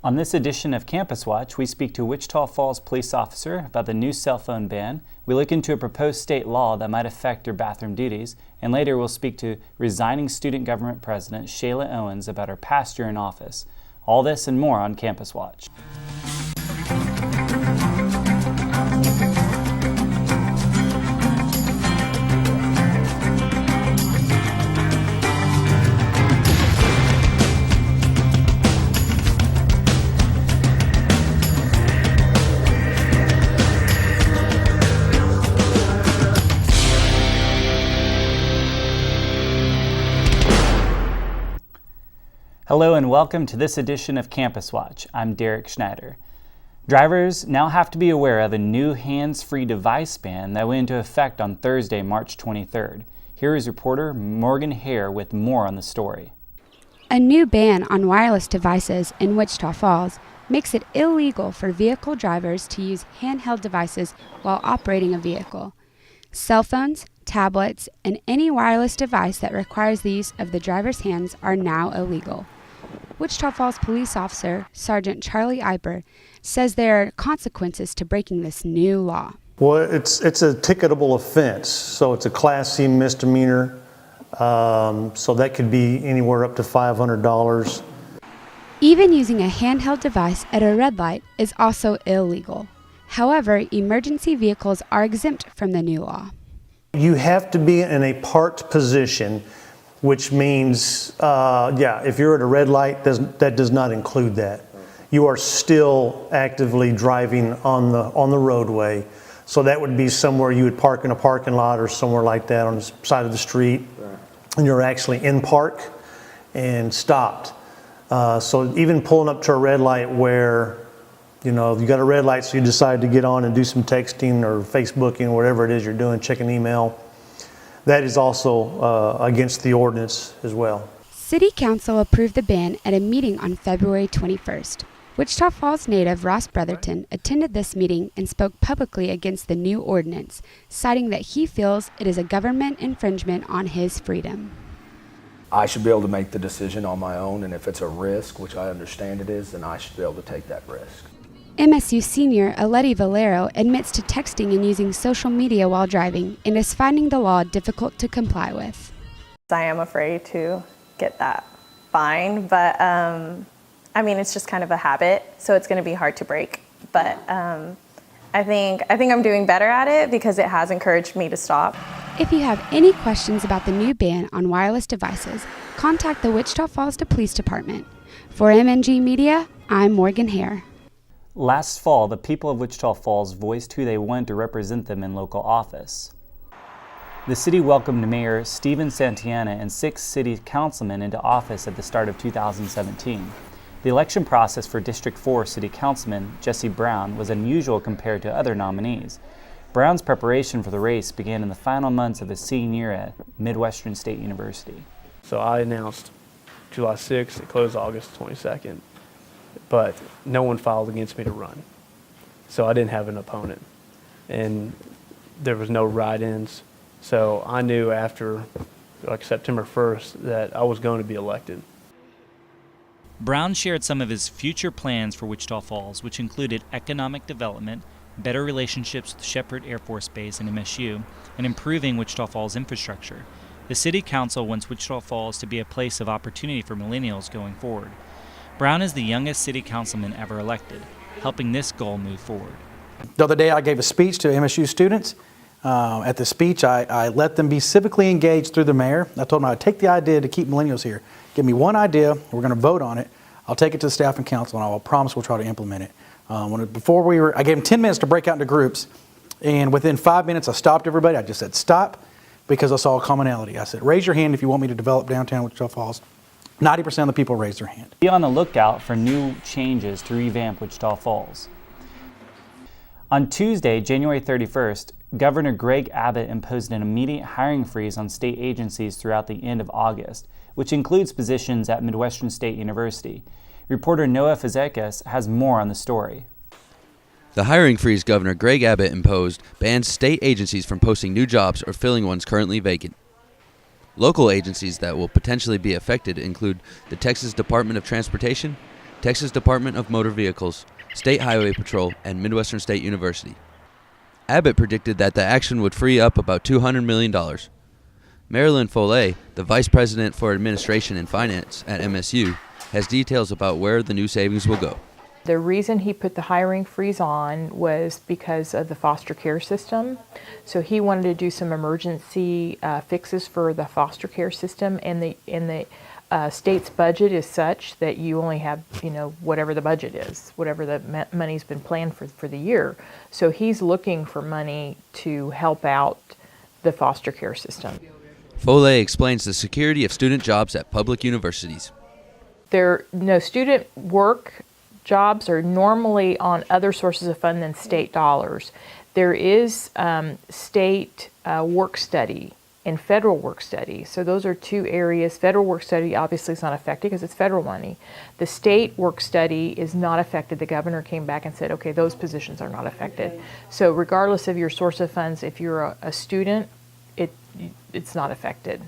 On this edition of Campus Watch, we speak to a Wichita Falls police officer about the new cell phone ban. We look into a proposed state law that might affect their bathroom duties. And later we'll speak to resigning student government president Shayla Owens about her past year in office. All this and more on Campus Watch. Hello and welcome to this edition of Campus Watch. I'm Derek Schneider. Drivers now have to be aware of a new hands-free device ban that went into effect on Thursday, March 23rd. Here is reporter Morgan Hare with more on the story. A new ban on wireless devices in Wichita Falls makes it illegal for vehicle drivers to use handheld devices while operating a vehicle. Cell phones, tablets, and any wireless device that requires the use of the driver's hands are now illegal. Wichita Falls police officer Sergeant Charlie Eiper says there are consequences to breaking this new law. Well, it's a ticketable offense, so it's a Class C misdemeanor, so that could be anywhere up to $500. Even using a handheld device at a red light is also illegal. However, emergency vehicles are exempt from the new law. You have to be in a parked position, which means, if you're at a red light, that does not include that. You are still actively driving on the roadway. So that would be somewhere you would park in a parking lot or somewhere like that on the side of the street. And you're actually in park and stopped. So even pulling up to a red light where, you got a red light, so you decide to get on and do some texting or Facebooking, whatever it is you're doing, checking email. That is also against the ordinance as well. City Council approved the ban at a meeting on February 21st. Wichita Falls native Ross Brotherton attended this meeting and spoke publicly against the new ordinance, citing that he feels it is a government infringement on his freedom. I should be able to make the decision on my own, and if it's a risk, which I understand it is, then I should be able to take that risk. MSU senior Aleti Valero admits to texting and using social media while driving and is finding the law difficult to comply with. I am afraid to get that fine, but it's just kind of a habit, so it's going to be hard to break. But I think I'm doing better at it because it has encouraged me to stop. If you have any questions about the new ban on wireless devices, contact the Wichita Falls Police Department. For MNG Media, I'm Morgan Hare. Last fall, the people of Wichita Falls voiced who they wanted to represent them in local office. The city welcomed Mayor Steven Santana and 6 city councilmen into office at the start of 2017. The election process for District 4 City Councilman Jesse Brown was unusual compared to other nominees. Brown's preparation for the race began in the final months of his senior year at Midwestern State University. So I announced July 6th, it closed August 22nd. But no one filed against me to run. So I didn't have an opponent. And there was no write-ins. So I knew after September 1st that I was going to be elected. Brown shared some of his future plans for Wichita Falls, which included economic development, better relationships with Shepherd Air Force Base and MSU, and improving Wichita Falls infrastructure. The City Council wants Wichita Falls to be a place of opportunity for millennials going forward. Brown is the youngest city councilman ever elected, helping this goal move forward. The other day I gave a speech to MSU students. At the speech, I let them be civically engaged through the mayor. I told them I'd take the idea to keep millennials here. Give me one idea, we're going to vote on it. I'll take it to the staff and council, and I will promise we'll try to implement it. I gave them 10 minutes to break out into groups, and within 5 minutes I stopped everybody. I just said stop because I saw a commonality. I said, raise your hand if you want me to develop downtown Wichita Falls. 90% of the people raised their hand. Be on the lookout for new changes to revamp Wichita Falls. On Tuesday, January 31st, Governor Greg Abbott imposed an immediate hiring freeze on state agencies throughout the end of August, which includes positions at Midwestern State University. Reporter Noah Fazekas has more on the story. The hiring freeze Governor Greg Abbott imposed bans state agencies from posting new jobs or filling ones currently vacant. Local agencies that will potentially be affected include the Texas Department of Transportation, Texas Department of Motor Vehicles, State Highway Patrol, and Midwestern State University. Abbott predicted that the action would free up about $200 million. Marilyn Foley, the Vice President for Administration and Finance at MSU, has details about where the new savings will go. The reason he put the hiring freeze on was because of the foster care system. So he wanted to do some emergency fixes for the foster care system, and the state's budget is such that you only have, whatever the budget is, whatever the money's been planned for the year. So he's looking for money to help out the foster care system. Foley explains the security of student jobs at public universities. Student work jobs are normally on other sources of fund than state dollars. There is state work study and federal work study. So those are two areas. Federal work study obviously is not affected because it's federal money. The state work study is not affected. The governor came back and said, okay, those positions are not affected. So regardless of your source of funds, if you're a student, it's not affected.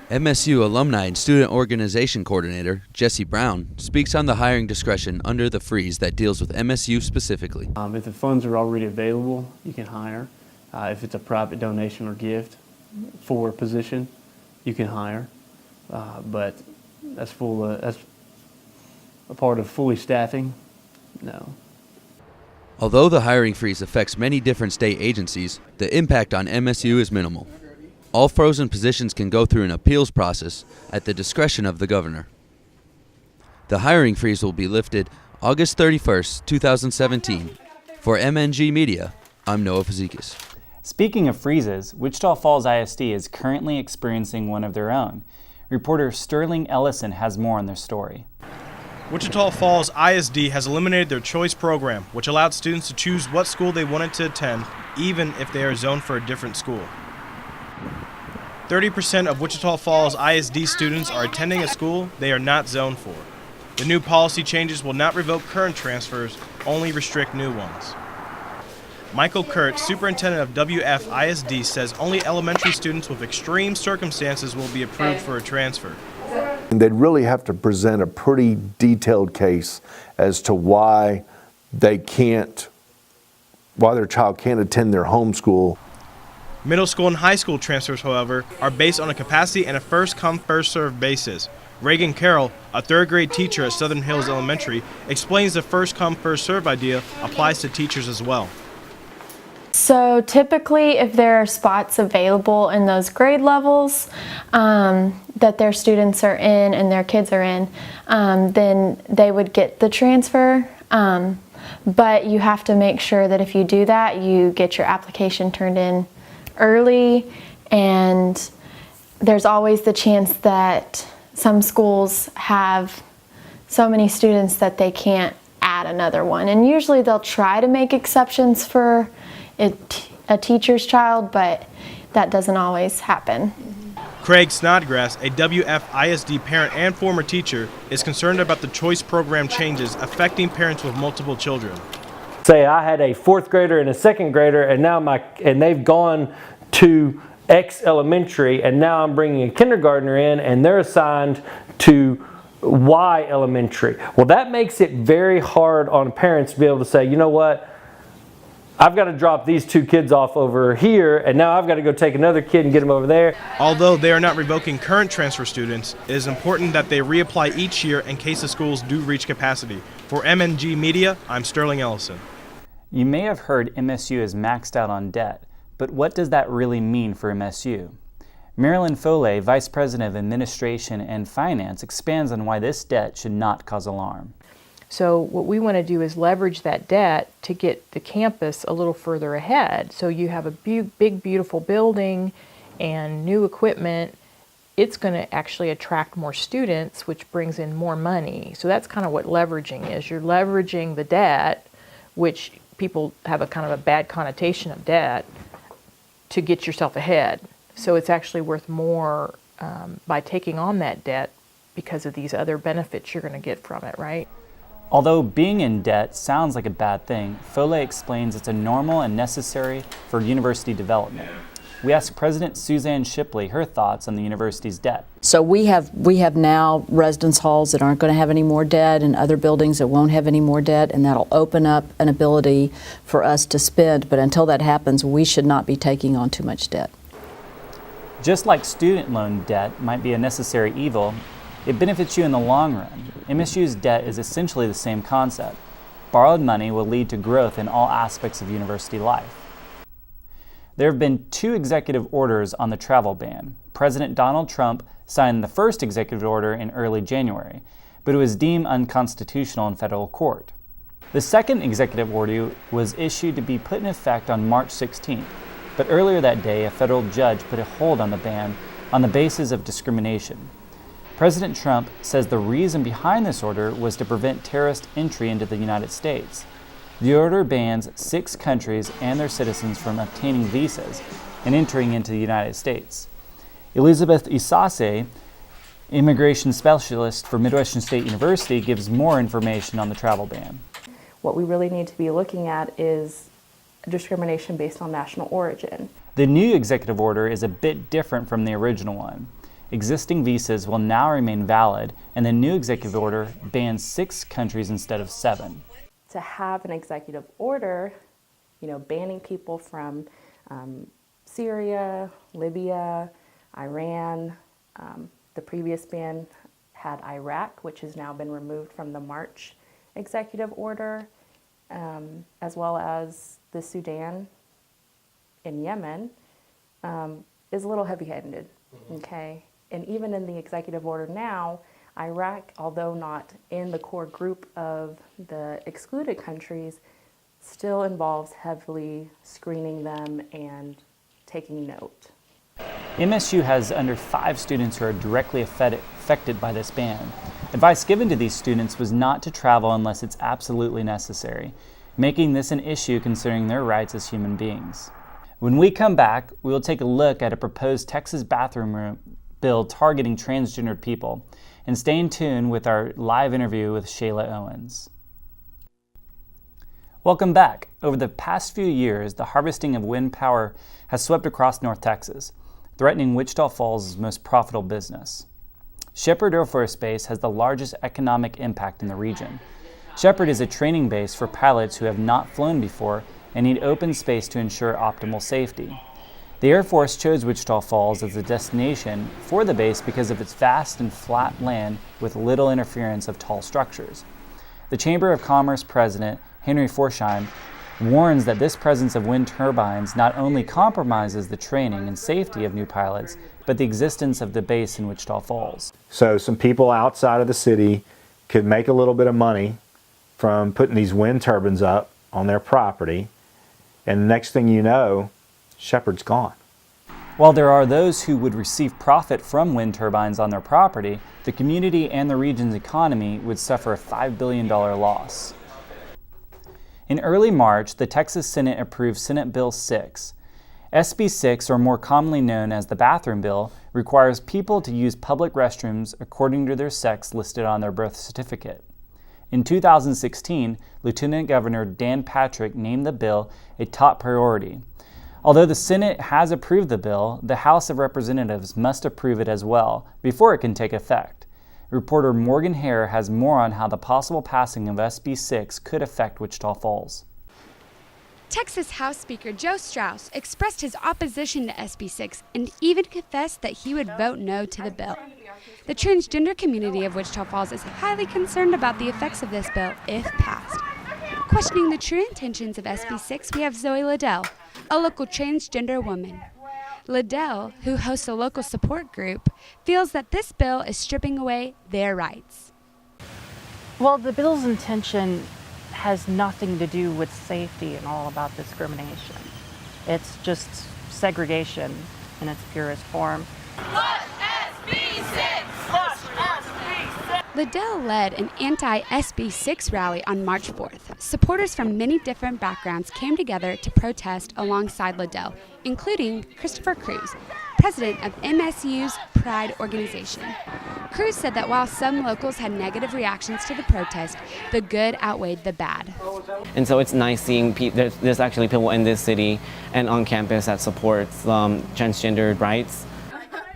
MSU Alumni and Student Organization Coordinator Jesse Brown speaks on the hiring discretion under the freeze that deals with MSU specifically. If the funds are already available, you can hire. If it's a private donation or gift for a position, you can hire. But that's a part of fully staffing, no. Although the hiring freeze affects many different state agencies, the impact on MSU is minimal. All frozen positions can go through an appeals process at the discretion of the governor. The hiring freeze will be lifted August 31st, 2017. For MNG Media, I'm Noah Fazikis. Speaking of freezes, Wichita Falls ISD is currently experiencing one of their own. Reporter Sterling Ellison has more on their story. Wichita Falls ISD has eliminated their choice program, which allowed students to choose what school they wanted to attend, even if they are zoned for a different school. 30% of Wichita Falls ISD students are attending a school they are not zoned for. The new policy changes will not revoke current transfers, only restrict new ones. Michael Kurt, superintendent of WF ISD, says only elementary students with extreme circumstances will be approved for a transfer. And they'd really have to present a pretty detailed case as to why their child can't attend their home school. Middle school and high school transfers, however, are based on a capacity and a first-come, first-served basis. Reagan Carroll, a third-grade teacher at Southern Hills Elementary, explains the first-come, first-served idea applies to teachers as well. So typically, if there are spots available in those grade levels that their students are in and their kids are in, then they would get the transfer. But you have to make sure that if you do that, you get your application turned in early, and there's always the chance that some schools have so many students that they can't add another one. And usually they'll try to make exceptions for a teacher's child, but that doesn't always happen. Craig Snodgrass, a WF ISD parent and former teacher, is concerned about the choice program changes affecting parents with multiple children. Say I had a fourth grader and a second grader, and now they've gone to X elementary, and now I'm bringing a kindergartner in, and they're assigned to Y elementary. Well, that makes it very hard on parents to be able to say, you know what, I've got to drop these two kids off over here, and now I've got to go take another kid and get them over there. Although they are not revoking current transfer students, it is important that they reapply each year in case the schools do reach capacity. For MNG Media, I'm Sterling Ellison. You may have heard MSU is maxed out on debt, but what does that really mean for MSU? Marilyn Foley, Vice President of Administration and Finance, expands on why this debt should not cause alarm. So what we want to do is leverage that debt to get the campus a little further ahead. So you have a big, beautiful building and new equipment. It's going to actually attract more students, which brings in more money. So that's kind of what leveraging is. You're leveraging the debt, which people have a kind of a bad connotation of debt, to get yourself ahead. So it's actually worth more by taking on that debt because of these other benefits you're going to get from it, right? Although being in debt sounds like a bad thing, Foley explains it's a normal and necessary for university development. We asked President Suzanne Shipley her thoughts on the university's debt. So we have now residence halls that aren't going to have any more debt and other buildings that won't have any more debt, and that'll open up an ability for us to spend. But until that happens, we should not be taking on too much debt. Just like student loan debt might be a necessary evil, it benefits you in the long run. MSU's debt is essentially the same concept. Borrowed money will lead to growth in all aspects of university life. There have been 2 executive orders on the travel ban. President Donald Trump signed the first executive order in early January, but it was deemed unconstitutional in federal court. The second executive order was issued to be put in effect on March 16th, but earlier that day, a federal judge put a hold on the ban on the basis of discrimination. President Trump says the reason behind this order was to prevent terrorist entry into the United States. The order bans 6 countries and their citizens from obtaining visas and entering into the United States. Elizabeth Isase, immigration specialist for Midwestern State University, gives more information on the travel ban. What we really need to be looking at is discrimination based on national origin. The new executive order is a bit different from the original one. Existing visas will now remain valid, and the new executive order bans 6 countries instead of 7. To have an executive order, banning people from Syria, Libya, Iran. The previous ban had Iraq, which has now been removed from the March executive order, as well as the Sudan and Yemen, is a little heavy-handed, okay? And even in the executive order now, Iraq, although not in the core group of the excluded countries, still involves heavily screening them and taking note. MSU has under 5 students who are directly affected by this ban. Advice given to these students was not to travel unless it's absolutely necessary, making this an issue considering their rights as human beings. When we come back, we will take a look at a proposed Texas bathroom bill targeting transgendered people, and stay in tune with our live interview with Shayla Owens. Welcome back. Over the past few years, the harvesting of wind power has swept across North Texas, threatening Wichita Falls' most profitable business. Shepherd Air Force Base has the largest economic impact in the region. Shepherd is a training base for pilots who have not flown before and need open space to ensure optimal safety. The Air Force chose Wichita Falls as a destination for the base because of its vast and flat land with little interference of tall structures. The Chamber of Commerce President, Henry Forsheim, warns that this presence of wind turbines not only compromises the training and safety of new pilots, but the existence of the base in Wichita Falls. So some people outside of the city could make a little bit of money from putting these wind turbines up on their property, and the next thing you know, Shepherd's gone. While there are those who would receive profit from wind turbines on their property, the community and the region's economy would suffer a $5 billion loss. In early March, the Texas Senate approved Senate Bill 6. SB 6, or more commonly known as the bathroom bill, requires people to use public restrooms according to their sex listed on their birth certificate. In 2016, Lieutenant Governor Dan Patrick named the bill a top priority. Although the Senate has approved the bill, the House of Representatives must approve it as well before it can take effect. Reporter Morgan Hare has more on how the possible passing of SB 6 could affect Wichita Falls. Texas House Speaker Joe Strauss expressed his opposition to SB 6 and even confessed that he would vote no to the bill. The transgender community of Wichita Falls is highly concerned about the effects of this bill if passed. Questioning the true intentions of SB 6, we have Zoe Liddell, a local transgender woman. Liddell, who hosts a local support group, feels that this bill is stripping away their rights. Well, the bill's intention has nothing to do with safety and all about discrimination. It's just segregation in its purest form. Liddell led an anti-SB 6 rally on March 4th. Supporters from many different backgrounds came together to protest alongside Liddell, including Christopher Cruz, president of MSU's Pride organization. Cruz said that while some locals had negative reactions to the protest, the good outweighed the bad. And so it's nice seeing there's actually people in this city and on campus that supports transgender rights.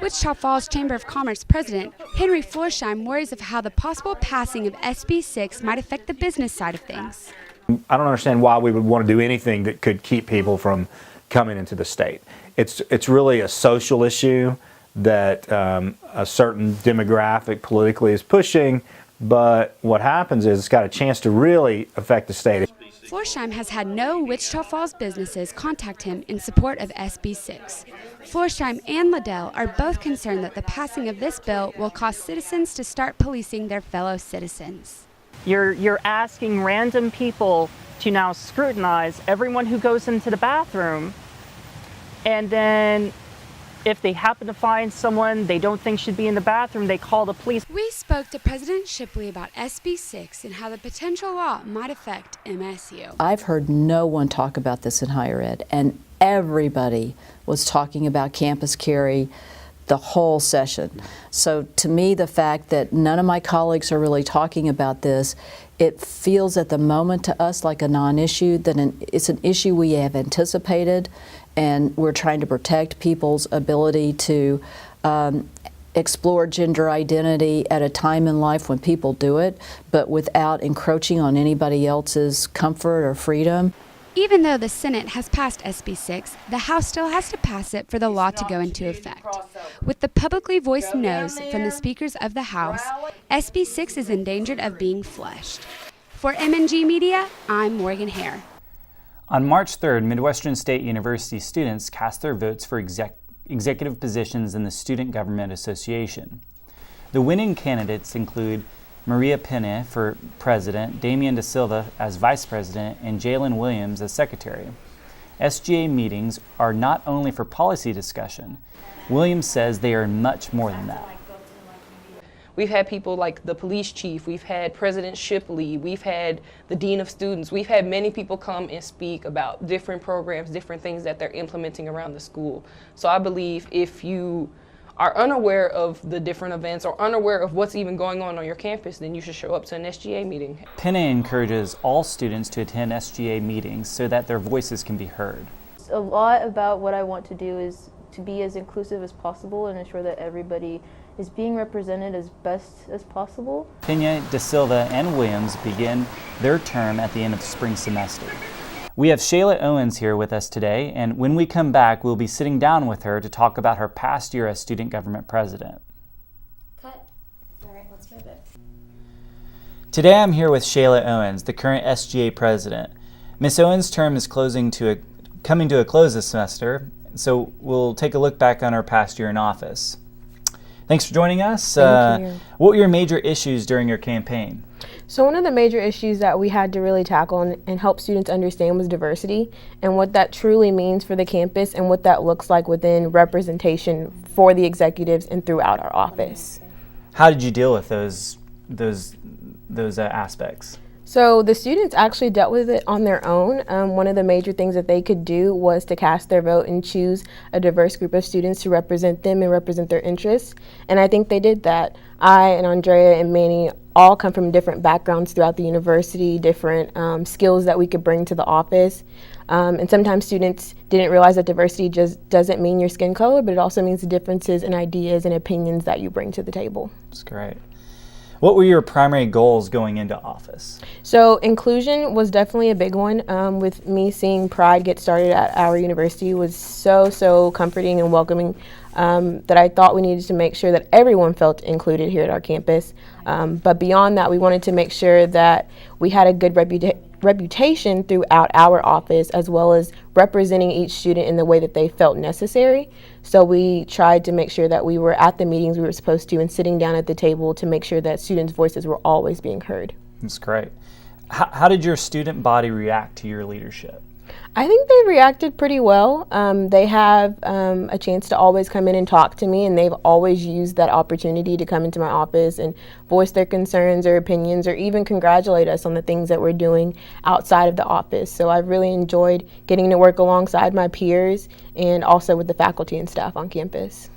Wichita Falls Chamber of Commerce President Henry Florsheim worries of how the possible passing of SB 6 might affect the business side of things. I don't understand why we would want to do anything that could keep people from coming into the state. It's really a social issue that a certain demographic politically is pushing, but what happens is it's got a chance to really affect the state. Florsheim has had no Wichita Falls businesses contact him in support of SB 6. Florsheim and Liddell are both concerned that the passing of this bill will cause citizens to start policing their fellow citizens. You're asking random people to now scrutinize everyone who goes into the bathroom, and then if they happen to find someone they don't think should be in the bathroom, they call the police. We spoke to President Shipley about SB 6 and how the potential law might affect MSU. I've heard no one talk about this in higher ed, and everybody was talking about campus carry the whole session. So to me, the fact that none of my colleagues are really talking about this, it feels at the moment to us like a non-issue, that it's an issue we have anticipated, and we're trying to protect people's ability to explore gender identity at a time in life when people do it, but without encroaching on anybody else's comfort or freedom. Even though the Senate has passed SB 6, the House still has to pass it for the law to go into effect. With the publicly voiced no's from the speakers of the House, SB 6 is endangered of being flushed. For MNG Media, I'm Morgan Hare. On March 3rd, Midwestern State University students cast their votes for executive positions in the Student Government Association. The winning candidates include Maria Pena for president, Damian Da Silva as vice president, and Jalen Williams as secretary. SGA meetings are not only for policy discussion. Williams says they are much more than that. We've had people like the police chief, we've had President Shipley, we've had the dean of students, we've had many people come and speak about different programs, different things that they're implementing around the school. So I believe if you are unaware of the different events or unaware of what's even going on your campus, then you should show up to an SGA meeting. Pena encourages all students to attend SGA meetings so that their voices can be heard. A lot about what I want to do is to be as inclusive as possible and ensure that everybody is being represented as best as possible. Pena, Da Silva, and Williams begin their term at the end of the spring semester. We have Shayla Owens here with us today, and when we come back, we'll be sitting down with her to talk about her past year as student government president. Cut. All right, let's move it. Today I'm here with Shayla Owens, the current SGA president. Ms. Owens' term is coming to a close this semester, so we'll take a look back on her past year in office. Thanks for joining us. Thank you. What were your major issues during your campaign? So one of the major issues that we had to really tackle and help students understand was diversity and what that truly means for the campus and what that looks like within representation for the executives and throughout our office. How did you deal with those aspects? So the students actually dealt with it on their own. One of the major things that they could do was to cast their vote and choose a diverse group of students to represent them and represent their interests. And I think they did that. I and Andrea and Manny all come from different backgrounds throughout the university, different skills that we could bring to the office. And sometimes students didn't realize that diversity just doesn't mean your skin color, but it also means the differences in ideas and opinions that you bring to the table. That's great. What were your primary goals going into office? So inclusion was definitely a big one. With me seeing Pride get started at our university was so comforting and welcoming that I thought we needed to make sure that everyone felt included here at our campus. But beyond that, we wanted to make sure that we had a good reputation throughout our office, as well as representing each student in the way that they felt necessary. So we tried to make sure that we were at the meetings we were supposed to and sitting down at the table to make sure that students' voices were always being heard. That's great. How did your student body react to your leadership? I think they reacted pretty well. They have a chance to always come in and talk to me, and they've always used that opportunity to come into my office and voice their concerns or opinions, or even congratulate us on the things that we're doing outside of the office. So I've really enjoyed getting to work alongside my peers and also with the faculty and staff on campus.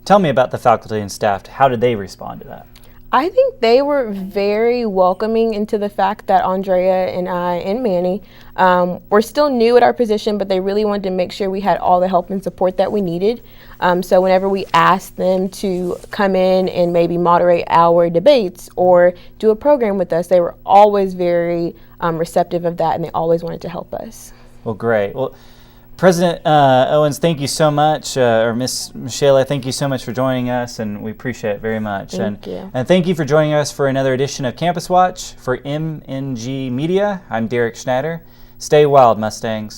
Tell me about the faculty and staff. How did they respond to that? I think they were very welcoming into the fact that Andrea and I and Manny were still new at our position, but they really wanted to make sure we had all the help and support that we needed. So whenever we asked them to come in and maybe moderate our debates or do a program with us, they were always very receptive of that, and they always wanted to help us. Well, great. Well, President Owens, thank you so much, or Ms. Michelle, thank you so much for joining us, and we appreciate it very much. Thank you. And thank you for joining us for another edition of Campus Watch. For MNG Media, I'm Derek Schnatter. Stay wild, Mustangs.